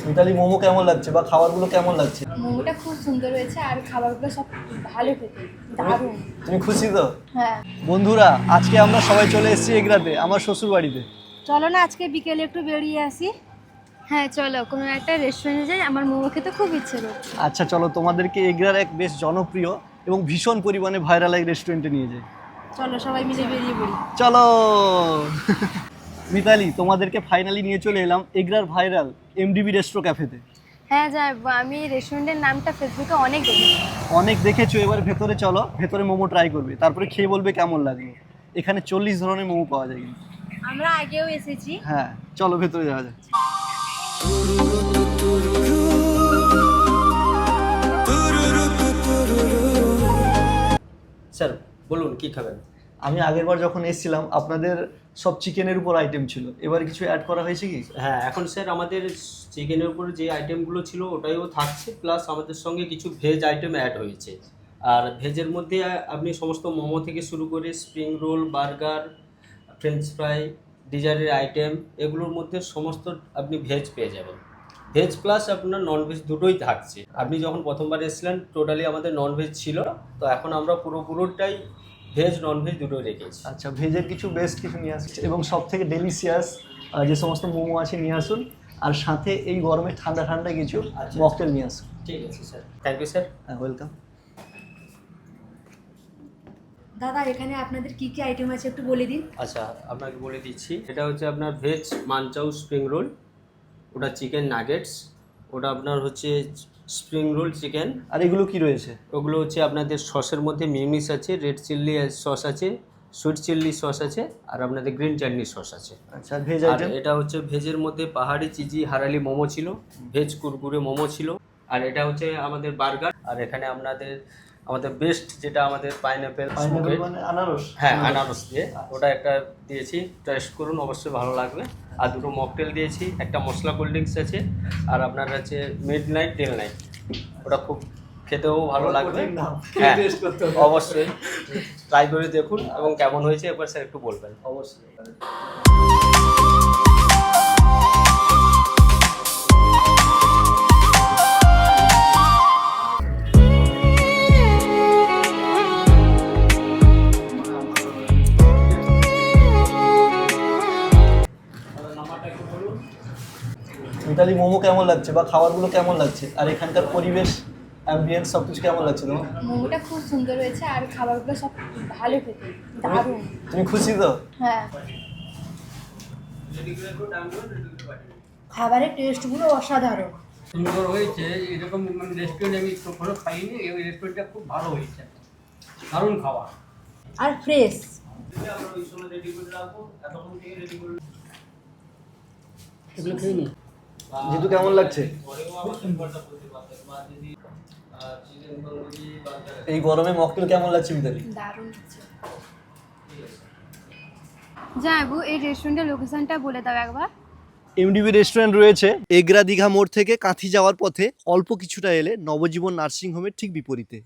মিতালি, মোমো কেমন লাগছে বা খাবারগুলো কেমন লাগছে? মোমোটা খুব সুন্দর হয়েছে আর খাবারগুলো সব ভালো খেতে, দারুণ। তুমি খুশি তো? হ্যাঁ। বন্ধুরা, আজকে আমরা সবাই চলে এসেছি এগরাতে, আমার শ্বশুর বাড়িতে। চলো না আজকে বিকেলে একটু বেরিয়ে আসি। হ্যাঁ চলো, কোনো একটা রেস্টুরেন্টে যাই, আমার মোমো খেতে খুব ইচ্ছে করছে। আচ্ছা চলো, তোমাদেরকে এগরার এক বেশ জনপ্রিয় এবং ভীষণ পরিমাণে ভাইরাল এক রেস্টুরেন্টে নিয়ে যাই। চলো সবাই মিলে বেরিয়ে পড়ি। চলো। মিতালি, তোমাদেরকে ফাইনালি নিয়ে চলে এলাম এগরার ভাইরাল এমডিবি রেস্ট্রো ক্যাফেতে। হ্যাঁ যাবো, আমি রেস্টুরেন্টের নামটা ফেসবুকে অনেক দেখেছি। অনেক দেখেছো, এবার ভেতরে চলো, ভেতরে মোমো ট্রাই করবে, তারপরে খেয়ে বলবে কেমন লাগলো। এখানে 40 ধরনের মোমো পাওয়া যায় কিন্তু। আমরা আগেও এসেছি। হ্যাঁ চলো ভেতরে যাওয়া যাক। স্যার বলুন কি খাবেন? আমি আগেরবার যখন এসেছিলাম আপনাদের সব চিকেনের উপর আইটেম ছিল, এবার কিছু অ্যাড করা হয়েছে কি? হ্যাঁ, এখন স্যার আমাদের চিকেনের উপরে যে আইটেমগুলো ছিল ওটাইও থাকছে, প্লাস আমাদের সঙ্গে কিছু ভেজ আইটেম অ্যাড হয়েছে। আর ভেজের মধ্যে আপনি সমস্ত মোমো থেকে শুরু করে spring roll, burger, French fry, ডিজারের আইটেম, এগুলোর মধ্যে সমস্ত আপনি ভেজ পেয়ে যাবেন। ভেজ প্লাস আপনার ননভেজ দুটোই থাকছে। আপনি যখন প্রথমবার এসেছিলেন টোটালি আমাদের ননভেজ ছিল, তো এখন আমরা পুরোটাই ভেজ ননভেজ দুটোই রেখেছি। আচ্ছা, ভেজের কিছু বেস্ট কিছু নিয়ে আসুন এবং সব থেকে ডেলিশিয়াস যে সমস্ত মোমো আছে নিয়ে আসুন, আর সাথে এই গরমে ঠান্ডা ঠান্ডা কিছু মকটেল নিয়ে আসুন। ঠিক আছে স্যার, থ্যাংক ইউ স্যার। হ্যাঁ, ওয়েলকাম। দাদা এখানে আপনাদের কি কি আইটেম আছে একটু বলে দিন। আচ্ছা, আপনাকে বলে দিচ্ছি, এটা হচ্ছে আপনার ভেজ মানচাউ স্প্রিং রোল, ওটা চিকেন নাগেটস, ওটা আপনার হচ্ছে স্প্রিং রোল চিকেন। আর এগুলো কি রয়েছে? ওগুলো হচ্ছে আপনাদের সসের মধ্যে মিউনিস আছে, রেড চিল্লি সস আছে, সুইট চিল্লি সস আছে, আর আপনাদের গ্রিন চাটনি সস আছে। আচ্ছা, ভেজ আর আইটেম? এটা হচ্ছে ভেজের মধ্যে পাহাড়ি চিজি হারালি মোমো ছিল, ভেজ কুরকুরে মোমো ছিল, আর এটা হচ্ছে আমাদের বার্গার। আর এখানে আমাদের বেস্ট যেটা আমাদের পাইনঅ্যাপেল মানে আনারস? হ্যাঁ, আনারস দিয়ে ওটা একটা দিয়েছি, টেস্ট করুন, অবশ্যই ভালো লাগবে। আর দুটো মকটেল দিয়েছি, একটা মশলা কোল্ড ড্রিঙ্কস আছে, আর আপনার আছে মিড নাইট টেল নাইট, ওটা খুব খেতেও ভালো লাগবে। হ্যাঁ অবশ্যই ট্রাই করে দেখুন, এবং কেমন হয়েছে একবার স্যার একটু বলবেন। অবশ্যই। মিতালি, মোমো কেমন লাগছে বা খাবারগুলো কেমন লাগছে, আর এখানকার পরিবেশ, অ্যাম্বিয়েন্স সব কিছু কেমন লাগছে তোমার? মোমোটা খুব সুন্দর হয়েছে আর খাবারগুলো সব ভালো খেতে, দারুণ। তুমি খুশি তো? হ্যাঁ, খাবারের টেস্টগুলো অসাধারণ। সুন্দর হয়েছে, এরকম মানে রেস্টুরেন্ট আমি কখনো খাইনি, এই রেস্টুরেন্টটা খুব ভালো হয়েছে, দারুণ খাবার আর ফ্রেশ। এগুলো খেয়ে নি। জিতু, কেমন লাগছে? এই গরমে মকটেল কেমন লাগছে মিতালি? দারুণ হচ্ছে। যাবো, এই রেস্টুরেন্টের লোকেশনটা বলে দাও একবার। এমডিবি রেস্টুরেন্ট রয়েছে এগরা দীঘা মোড় থেকে কাঁথি যাওয়ার পথে অল্প কিছুটা এলে নবজীবন নার্সিং হোমের ঠিক বিপরীতে।